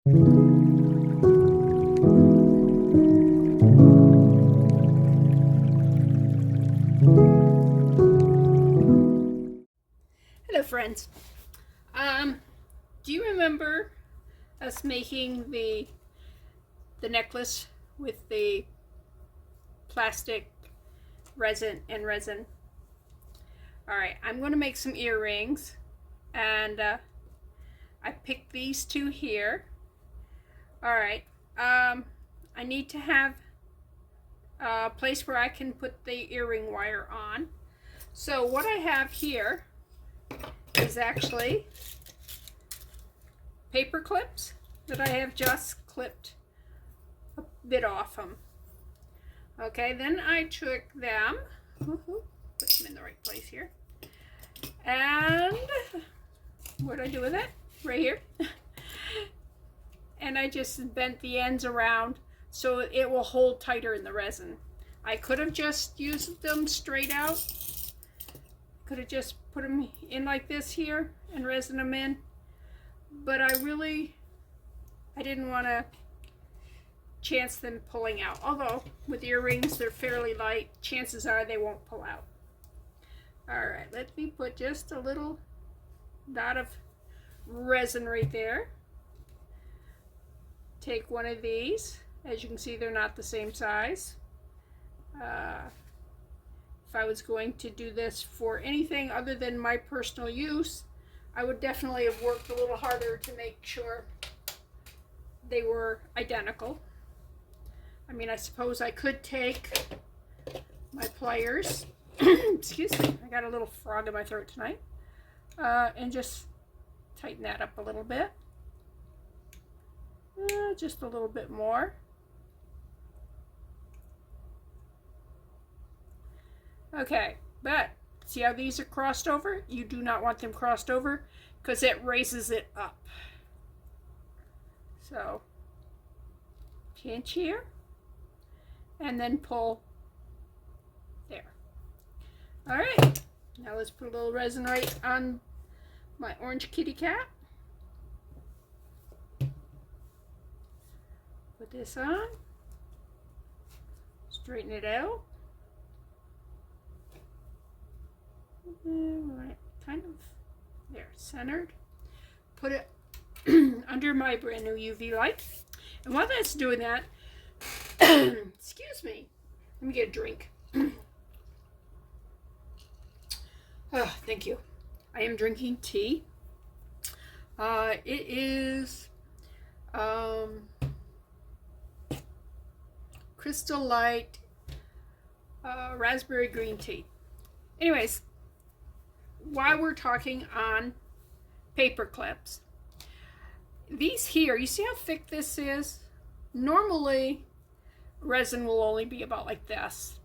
Hello friends. Do you remember us making the necklace with the plastic resin and resin? Alright, I'm going to make some earrings, and I picked these two here. Alright, I need to have a place where I can put the earring wire on. So what I have here is actually paper clips that I have just clipped a bit off them. Okay, then I took them, put them in the right place here, and what did I do with it? Right here. And I just bent the ends around so it will hold tighter in the resin. I could have just used them straight out. Could have just put them in like this here and resin them in. But I didn't want to chance them pulling out. Although with earrings, they're fairly light. Chances are they won't pull out. Alright, let me put just a little dot of resin right there. Take one of these. As you can see, they're not the same size. If I was going to do this for anything other than my personal use, I would definitely have worked a little harder to make sure they were identical. I mean, I suppose I could take my pliers, excuse me, I got a little frog in my throat tonight, and just tighten that up a little bit. Just a little bit more. Okay, but see how these are crossed over? You do not want them crossed over because it raises it up. So pinch here and then pull there. All right, now let's put a little resin right on my orange kitty cat. Put this on, straighten it out. Kind of there, centered. Put it under my brand new UV light. And while that's doing that, excuse me, let me get a drink. Oh, thank you. I am drinking tea. It is Crystal Light raspberry green tea. Anyways, while we're talking on paper clips, these here, you see how thick this is? Normally resin will only be about like this.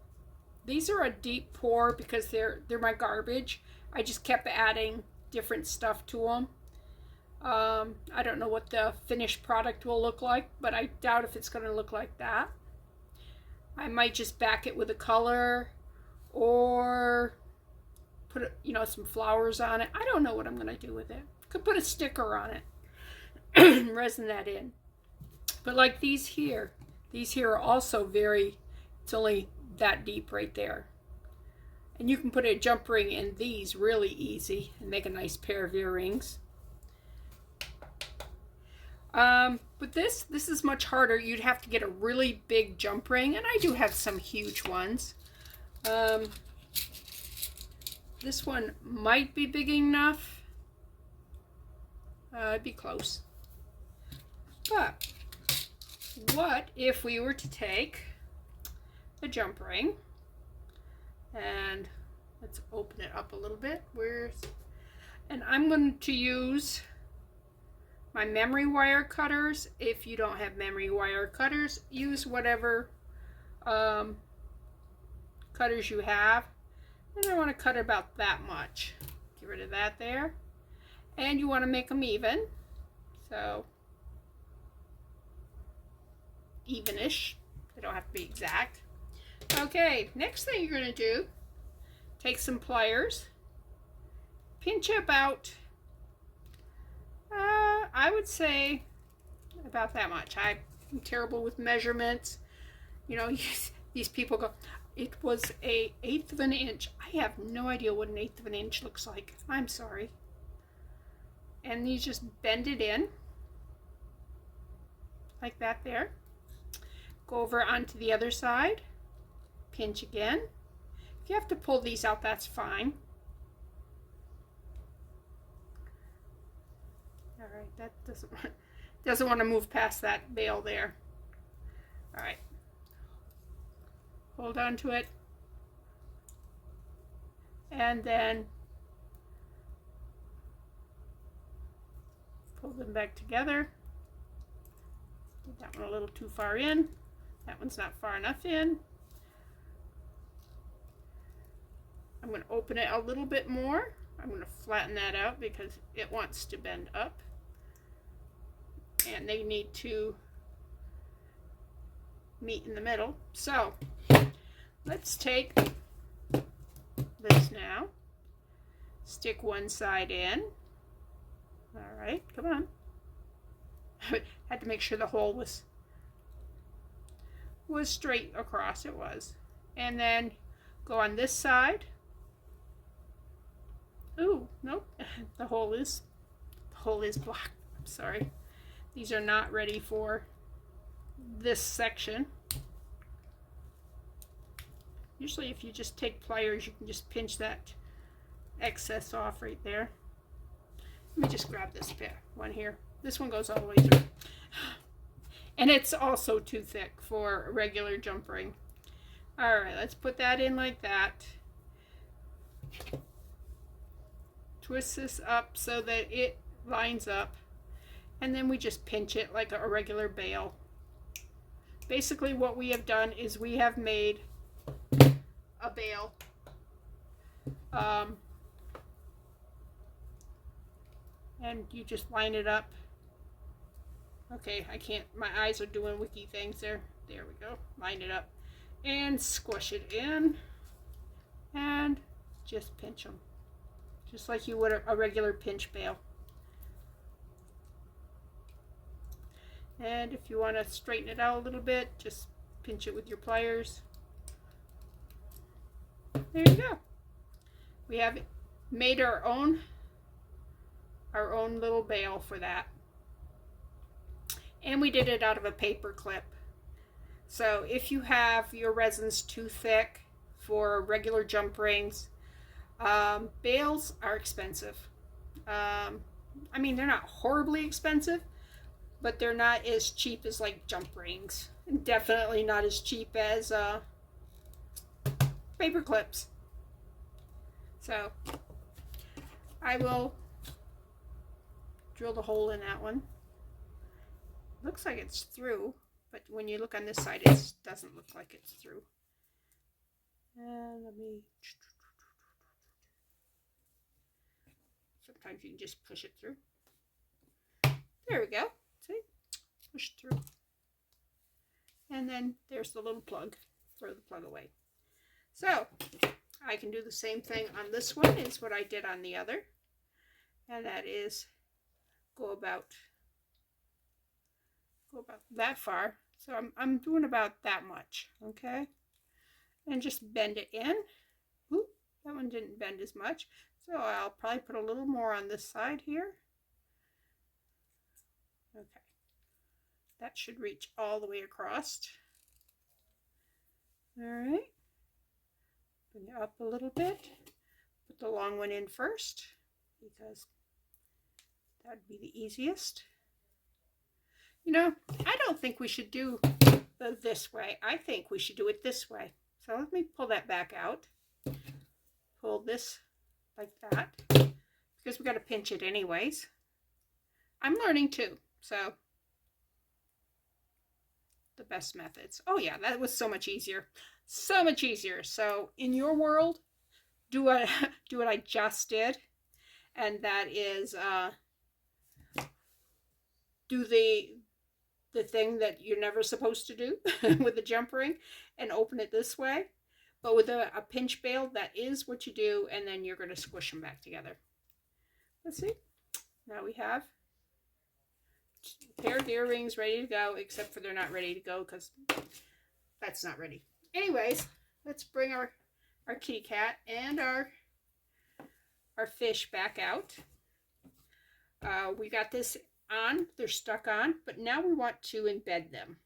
These are a deep pour because they're my garbage. I just kept adding different stuff to them. I don't know what the finished product will look like, but I doubt if it's going to look like that. I might just back it with a color or put some flowers on it. I don't know what I'm going to do with it. Could put a sticker on it. Resin that in. But like these here are also it's only that deep right there. And you can put a jump ring in these really easy and make a nice pair of earrings. But this is much harder. You'd have to get a really big jump ring, and I do have some huge ones. This one might be big enough. It'd be close. But what if we were to take a jump ring and let's open it up a little bit. And I'm going to use my memory wire cutters. If you don't have memory wire cutters, use whatever cutters you have. And I want to cut about that much. Get rid of that there. And you want to make them even. So evenish. They don't have to be exact. Okay, next thing you're going to do, take some pliers, pinch about, I would say about that much. I'm terrible with measurements. You know, these people go, it was an eighth of an inch. I have no idea what an eighth of an inch looks like. I'm sorry. And you just bend it in like that there. Go over onto the other side, pinch again. If you have to pull these out, that's fine. All right, that doesn't want to move past that bail there. All right, hold on to it, and then pull them back together. Did that one a little too far in. That one's not far enough in. I'm going to open it a little bit more. I'm going to flatten that out because it wants to bend up. And they need to meet in the middle. So let's take this now. Stick one side in. All right, come on. Had to make sure the hole was straight across. It was. And then go on this side. Ooh, nope. The hole is blocked. I'm sorry. These are not ready for this section. Usually if you just take pliers, you can just pinch that excess off right there. Let me just grab this one here. This one goes all the way through. And it's also too thick for a regular jump ring. All right, let's put that in like that. Twist this up so that it lines up. And then we just pinch it like a regular bail. Basically what we have done is we have made a bail. And you just line it up. Okay, I can't, my eyes are doing wiki things there. There we go. Line it up. And squish it in. And just pinch them. Just like you would a regular pinch bail. And if you want to straighten it out a little bit, just pinch it with your pliers. There you go. We have made our own little bail for that. And we did it out of a paper clip. So if you have your resins too thick for regular jump rings, bails are expensive. I mean, they're not horribly expensive, but they're not as cheap as like jump rings. And definitely not as cheap as paper clips. So I will drill the hole in that one. Looks like it's through, but when you look on this side, it doesn't look like it's through. And let me... Sometimes you can just push it through. There we go. See? Push through. And then there's the little plug. Throw the plug away. So, I can do the same thing on this one as what I did on the other. And that is go about that far. So I'm doing about that much, okay? And just bend it in. Oop, that one didn't bend as much. So I'll probably put a little more on this side here. Okay. That should reach all the way across. All right. Bring it up a little bit. Put the long one in first because that'd be the easiest. You know, I don't think we should do this way. I think we should do it this way. So let me pull that back out. Pull this like that because we got to pinch it anyways. I'm learning too, so the best methods. Oh yeah, that was so much easier. So much easier. So in your world, do what I just did, and that is do the thing that you're never supposed to do with the jump ring and open it this way. But with a pinch bail, that is what you do, and then you're going to squish them back together. Let's see. Now we have pair of earrings ready to go, except for they're not ready to go because that's not ready. Anyways, let's bring our kitty cat and our fish back out. We got this on, they're stuck on, but now we want to embed them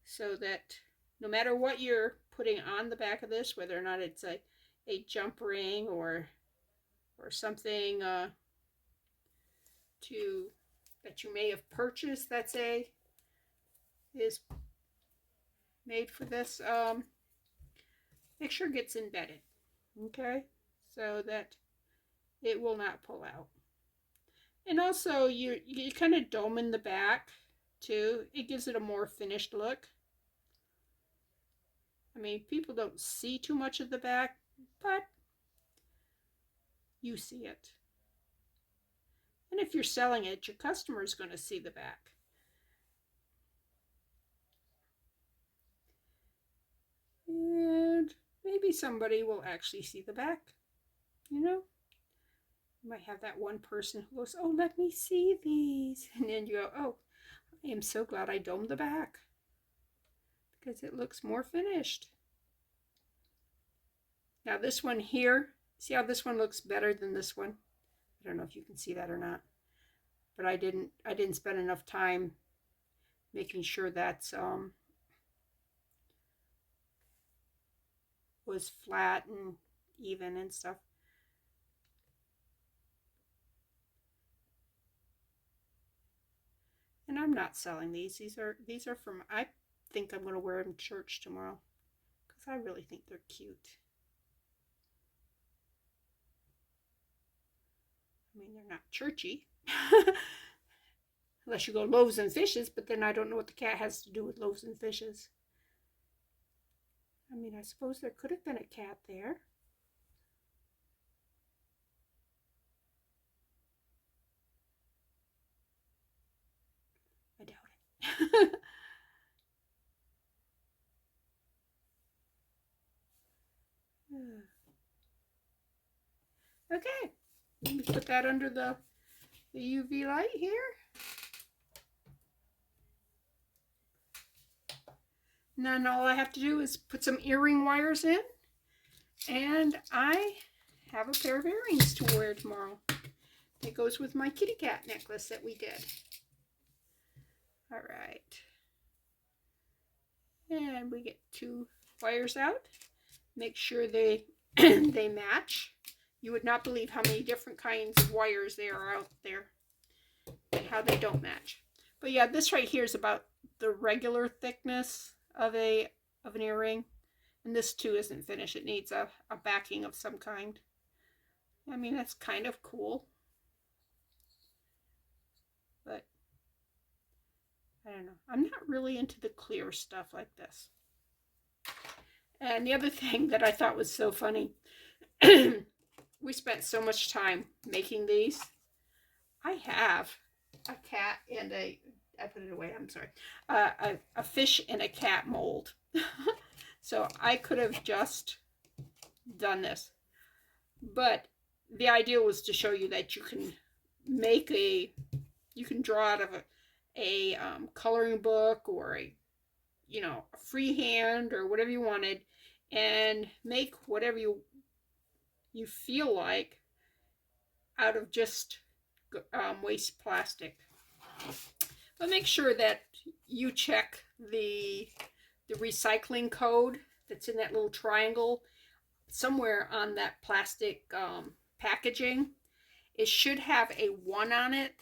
so that no matter what you're putting on the back of this, whether or not it's a jump ring or something that you may have purchased that's is made for this, make sure it gets embedded, okay, so that it will not pull out. And also you kind of dome in the back too. It gives it a more finished look. I mean, people don't see too much of the back, but you see it. And if you're selling it, your customer is going to see the back. And maybe somebody will actually see the back, you know? You might have that one person who goes, oh, let me see these. And then you go, oh, I am so glad I domed the back because it looks more finished. Now this one here, see how this one looks better than this one? I don't know if you can see that or not, but I didn't spend enough time making sure that's was flat and even and stuff. And I'm not selling these. These are from, I think I'm going to wear them to church tomorrow because I really think they're cute. I mean, they're not churchy. Unless you go loaves and fishes, but then I don't know what the cat has to do with loaves and fishes. I mean, I suppose there could have been a cat there. I doubt it. Okay, let me put that under the UV light here. And then all I have to do is put some earring wires in, and I have a pair of earrings to wear tomorrow. It goes with my kitty cat necklace that we did. All right. And we get 2 wires out. Make sure they they match. You would not believe how many different kinds of wires there are out there and how they don't match. But yeah, this right here is about the regular thickness of an earring. And this too isn't finished. It needs a backing of some kind. I mean, that's kind of cool. But I don't know. I'm not really into the clear stuff like this. And the other thing that I thought was so funny, we spent so much time making these. I have a cat and I put it away, I'm sorry, a fish and a cat mold. So I could have just done this. But the idea was to show you that you can make you can draw out of a coloring book or a freehand or whatever you wanted, and make whatever you feel like out of just waste plastic. But make sure that you check the recycling code that's in that little triangle somewhere on that plastic packaging. It should have a 1 on it.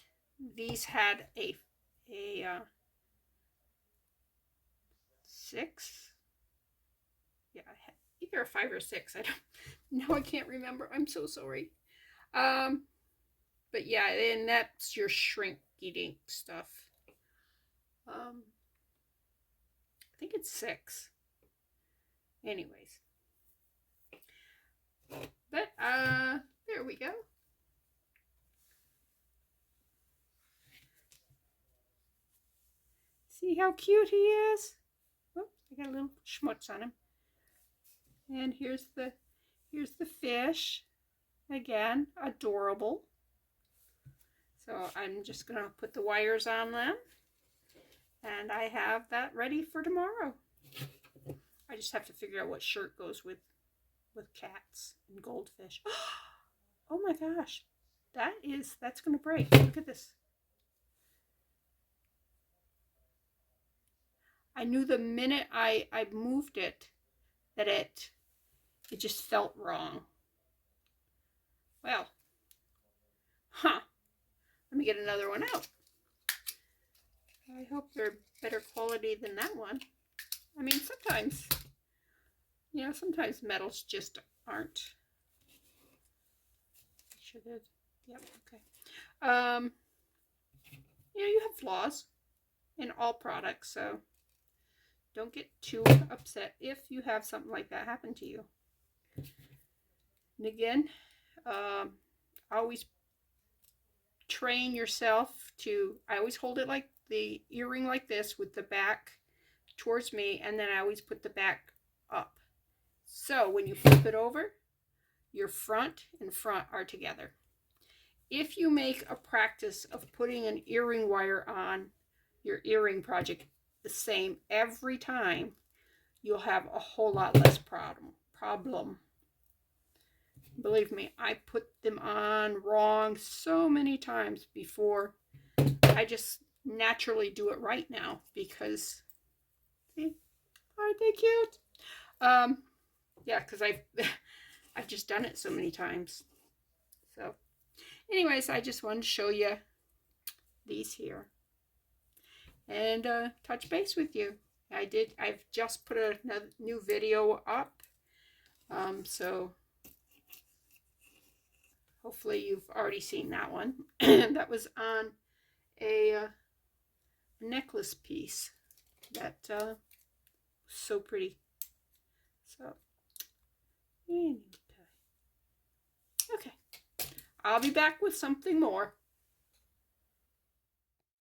These had a 6. Yeah, either a 5 or 6. I don't. No, I can't remember. I'm so sorry. But yeah, and that's your shrinky dink stuff. I think it's 6. Anyways. But there we go. See how cute he is? Oh, I got a little schmutz on him. And here's the fish. Again, adorable. So I'm just going to put the wires on them. And I have that ready for tomorrow. I just have to figure out what shirt goes with cats and goldfish. Oh my gosh. That's going to break. Look at this. I knew the minute I moved it that it just felt wrong. Well, let me get another one out. I hope they're better quality than that one. I mean, sometimes, sometimes metals just aren't. Should have, yep, okay. You have flaws in all products, so don't get too upset if you have something like that happen to you. And again, always train yourself to, I always hold it like the earring like this with the back towards me, and then I always put the back up. So when you flip it over, your front and front are together. If you make a practice of putting an earring wire on your earring project the same every time, you'll have a whole lot less problem. Believe me, I put them on wrong so many times before. I just naturally do it right now because, see, aren't they cute? Yeah, because I've just done it so many times. So anyways, I just wanted to show you these here and touch base with you. I've just put a new video up, so hopefully you've already seen that one. That was on a necklace piece that was so pretty. So okay, I'll be back with something more.